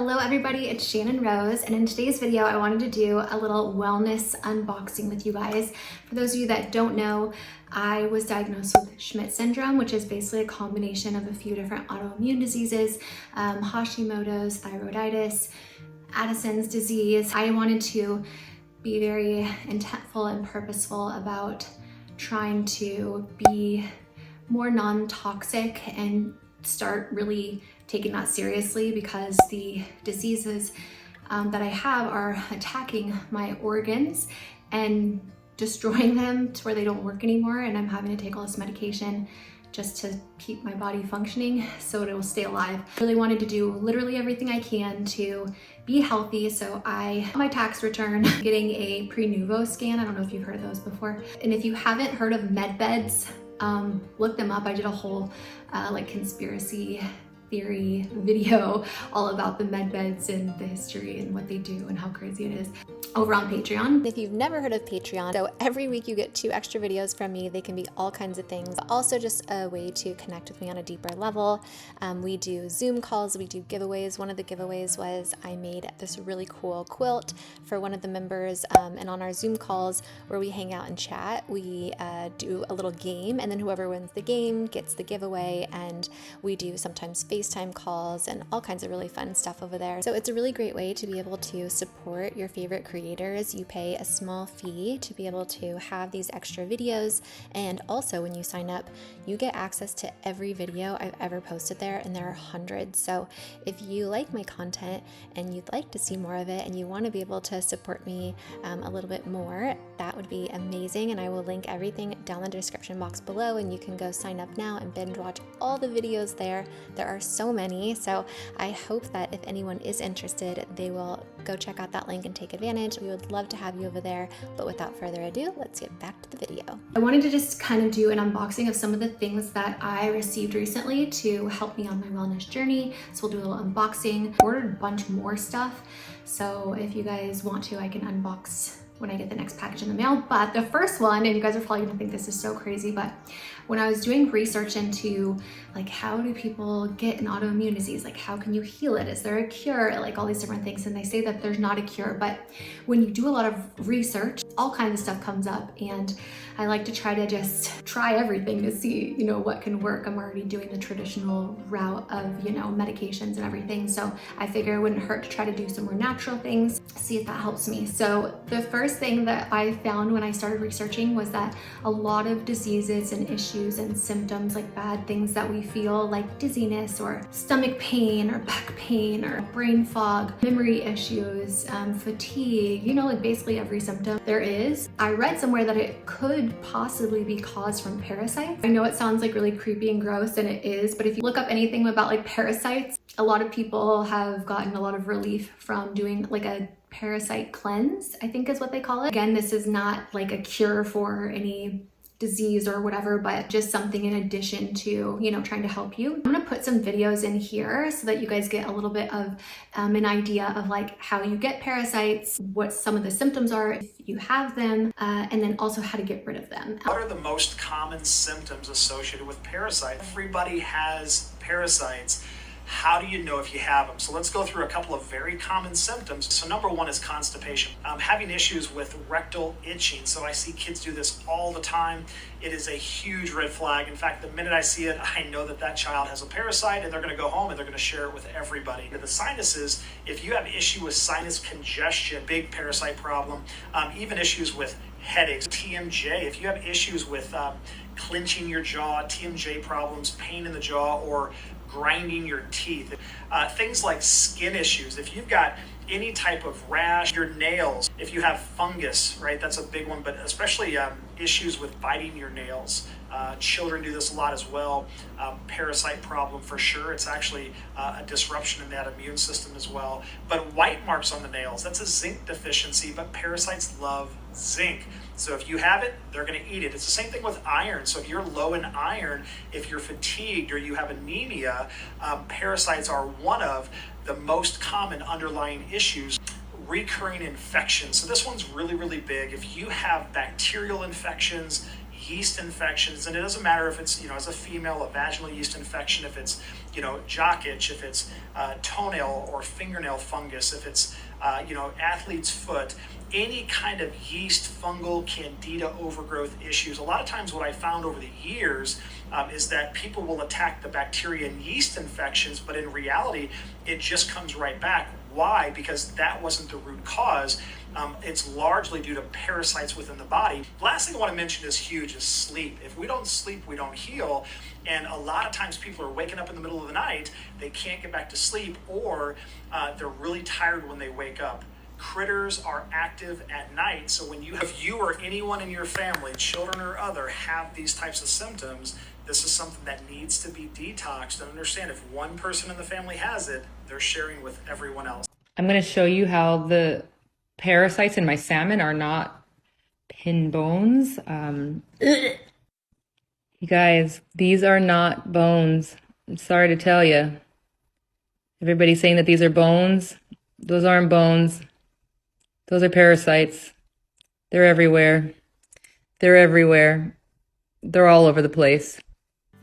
Hello everybody, it's Shannon Rose, and in today's video I wanted to do a little wellness unboxing with you guys. For those of you that don't know, I was diagnosed with Schmidt syndrome, which is basically a combination of a few different autoimmune diseases, Hashimoto's, thyroiditis, Addison's disease. I wanted to be very intentful and purposeful about trying to be more non-toxic and start really taking that seriously, because the diseases that I have are attacking my organs and destroying them to where they don't work anymore, and I'm having to take all this medication just to keep my body functioning so it will stay alive. I really wanted to do literally everything I can to be healthy, so I got my tax return, getting a pre-nuvo scan. I don't know if you've heard of those before. And if you haven't heard of med beds, look them up. I did a whole like conspiracy theory video all about the med beds and the history and what they do and how crazy it is over on Patreon. If you've never heard of Patreon, so every week you get 2 extra videos from me. They can be all kinds of things, but also just a way to connect with me on a deeper level. We do Zoom calls, we do giveaways. One of the giveaways was I made this really cool quilt for one of the members, and on our Zoom calls where we hang out and chat, we do a little game, and then whoever wins the game gets the giveaway, and we do sometimes FaceTime calls and all kinds of really fun stuff over there. So it's a really great way to be able to support your favorite creators. You pay a small fee to be able to have these extra videos, and also when you sign up you get access to every video I've ever posted there, and there are hundreds. So if you like my content and you'd like to see more of it and you want to be able to support me a little bit more, that would be amazing, and I will link everything down the description box below, and you can go sign up now and binge watch all the videos there. There are so many, so I hope that if anyone is interested, they will go check out that link and take advantage. We would love to have you over there, but without further ado, let's get back to the video. I wanted to just kind of do an unboxing of some of the things that I received recently to help me on my wellness journey. So we'll do a little unboxing. Ordered a bunch more stuff, so if you guys want to, I can unbox when I get the next package in the mail. But the first one, and you guys are probably gonna think this is so crazy, but when I was doing research into like how do people get an autoimmune disease, like how can you heal it, is there a cure, like all these different things, and they say that there's not a cure, but when you do a lot of research, all kinds of stuff comes up, and I like to try to just try everything to see, you know, what can work. I'm already doing the traditional route of, you know, medications and everything, so I figure it wouldn't hurt to try to do some more natural things, see if that helps me. So the first thing that I found when I started researching was that a lot of diseases and issues and symptoms, like bad things that we feel, like dizziness or stomach pain or back pain or brain fog, memory issues, fatigue, you know, like basically every symptom there is. I read somewhere that it could possibly be caused from parasites. I know it sounds like really creepy and gross, and it is, but if you look up anything about like parasites, a lot of people have gotten a lot of relief from doing like a parasite cleanse, I think is what they call it. Again, this is not like a cure for any disease or whatever, but just something in addition to, you know, trying to help you. I'm gonna put some videos in here so that you guys get a little bit of an idea of like how you get parasites, what some of the symptoms are if you have them, and then also how to get rid of them. What are the most common symptoms associated with parasites? Everybody has parasites. How do you know if you have them? So let's go through a couple of very common symptoms. So number one is constipation. Having issues with rectal itching. So I see kids do this all the time. It is a huge red flag. In fact, the minute I see it, I know that that child has a parasite, and they're gonna go home and they're gonna share it with everybody. The sinuses, if you have issue with sinus congestion, big parasite problem, even issues with headaches, TMJ, if you have issues with clenching your jaw, TMJ problems, pain in the jaw, or grinding your teeth, things like skin issues, if you've got any type of rash, your nails, if you have fungus, right, that's a big one, but especially issues with biting your nails. Children do this a lot as well. Parasite problem for sure. It's actually a disruption in that immune system as well. But white marks on the nails, that's a zinc deficiency, but parasites love zinc. So if you have it, they're going to eat it. It's the same thing with iron. So if you're low in iron, if you're fatigued or you have anemia, parasites are one of the most common underlying issues. Recurring infections. So this one's really, really big. If you have bacterial infections, yeast infections, and it doesn't matter if it's, as a female, a vaginal yeast infection, if it's, jock itch, if it's toenail or fingernail fungus, if it's, athlete's foot, any kind of yeast, fungal, candida overgrowth issues. A lot of times what I found over the years is that people will attack the bacteria and yeast infections, but in reality, it just comes right back. Why? Because that wasn't the root cause. It's largely due to parasites within the body. Last thing I want to mention is huge, is sleep. If we don't sleep, we don't heal. And a lot of times people are waking up in the middle of the night, they can't get back to sleep, or they're really tired when they wake up. Critters are active at night. So if you or anyone in your family, children or other, have these types of symptoms, this is something that needs to be detoxed. And understand, if one person in the family has it, they're sharing with everyone else. I'm going to show you how the parasites in my salmon are not pin bones. You guys, these are not bones. I'm sorry to tell you. Everybody's saying that these are bones. Those aren't bones. Those are parasites. They're everywhere. They're everywhere. They're all over the place.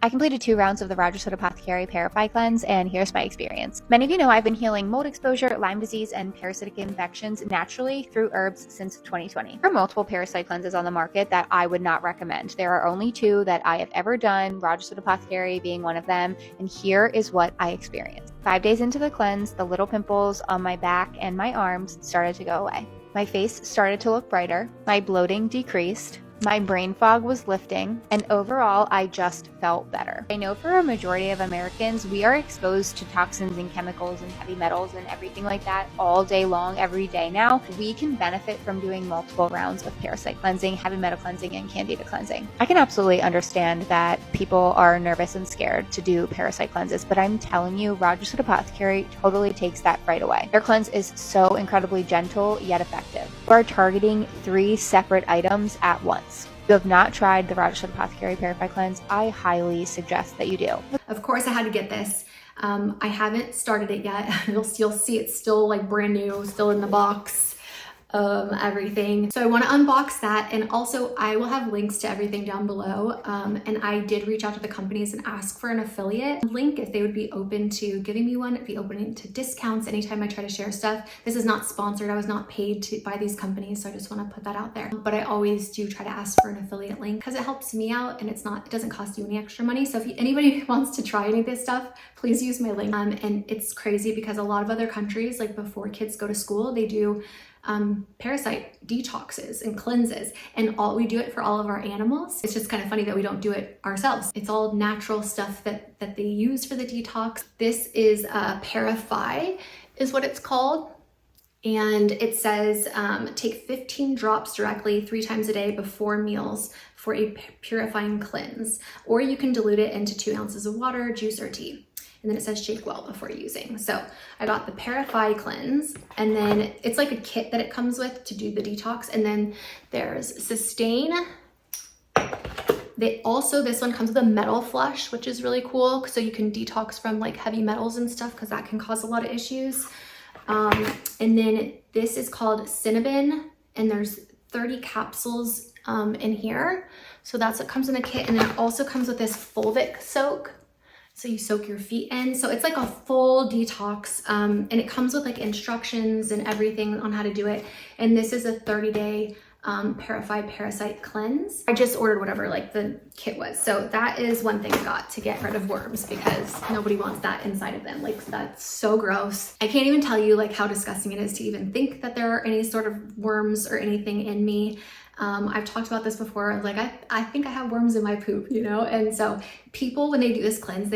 I completed 2 rounds of the Rogershood Apothecary Parafy cleanse, and here's my experience. Many of you know I've been healing mold exposure, Lyme disease, and parasitic infections naturally through herbs since 2020. There are multiple parasite cleanses on the market that I would not recommend. There are only 2 that I have ever done, Rogershood Apothecary being one of them, and here is what I experienced. 5 days into the cleanse, the little pimples on my back and my arms started to go away. My face started to look brighter, my bloating decreased, my brain fog was lifting, and overall, I just felt better. I know for a majority of Americans, we are exposed to toxins and chemicals and heavy metals and everything like that all day long, every day now. We can benefit from doing multiple rounds of parasite cleansing, heavy metal cleansing, and candida cleansing. I can absolutely understand that people are nervous and scared to do parasite cleanses, but I'm telling you, Rogershood Apothecary totally takes that right away. Their cleanse is so incredibly gentle yet effective. We're targeting 3 separate items at once. If you have not tried the Rogershood Apothecary Parafy Cleanse, I highly suggest that you do. Of course, I had to get this. I haven't started it yet. You'll see it's still like brand new, still in the box, everything. So I want to unbox that, and also I will have links to everything down below. And I did reach out to the companies and ask for an affiliate link if they would be open to giving me one, be open to discounts anytime I try to share stuff. This is not sponsored. I was not paid by these companies, so I just want to put that out there. But I always do try to ask for an affiliate link because it helps me out, and it doesn't cost you any extra money. So if anybody wants to try any of this stuff, please use my link. And it's crazy because a lot of other countries, like before kids go to school, they do parasite detoxes and cleanses, and we do it for all of our animals. It's just kind of funny that we don't do it ourselves. It's all natural stuff that they use for the detox. This is Parafy is what it's called, and it says take 15 drops directly 3 times a day before meals for a purifying cleanse, or you can dilute it into 2 ounces of water, juice, or tea. And then it says shake well before using. So I got the Parafy cleanse, and then it's like a kit that it comes with to do the detox. And then there's Sustain. This one comes with a metal flush, which is really cool. So you can detox from like heavy metals and stuff, because that can cause a lot of issues. And then this is called Cinnabon, and there's 30 capsules in here. So that's what comes in the kit. And then it also comes with this fulvic soak. So you soak your feet in. So it's like a full detox, and it comes with like instructions and everything on how to do it. And this is a 30-day Parafy Parasite Cleanse. I just ordered whatever like the kit was. So that is one thing I got to get rid of worms, because nobody wants that inside of them. Like, that's so gross. I can't even tell you like how disgusting it is to even think that there are any sort of worms or anything in me. I've talked about this before, like I think I have worms in my poop, you know? And so people, when they do this cleanse,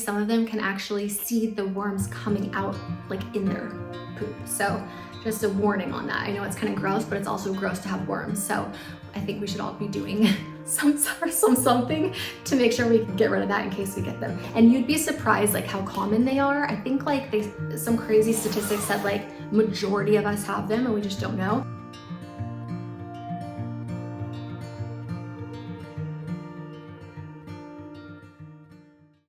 some of them can actually see the worms coming out like in their poop. So just a warning on that. I know it's kind of gross, but it's also gross to have worms. So I think we should all be doing something to make sure we can get rid of that in case we get them. And you'd be surprised like how common they are. I think like some crazy statistics said like majority of us have them and we just don't know.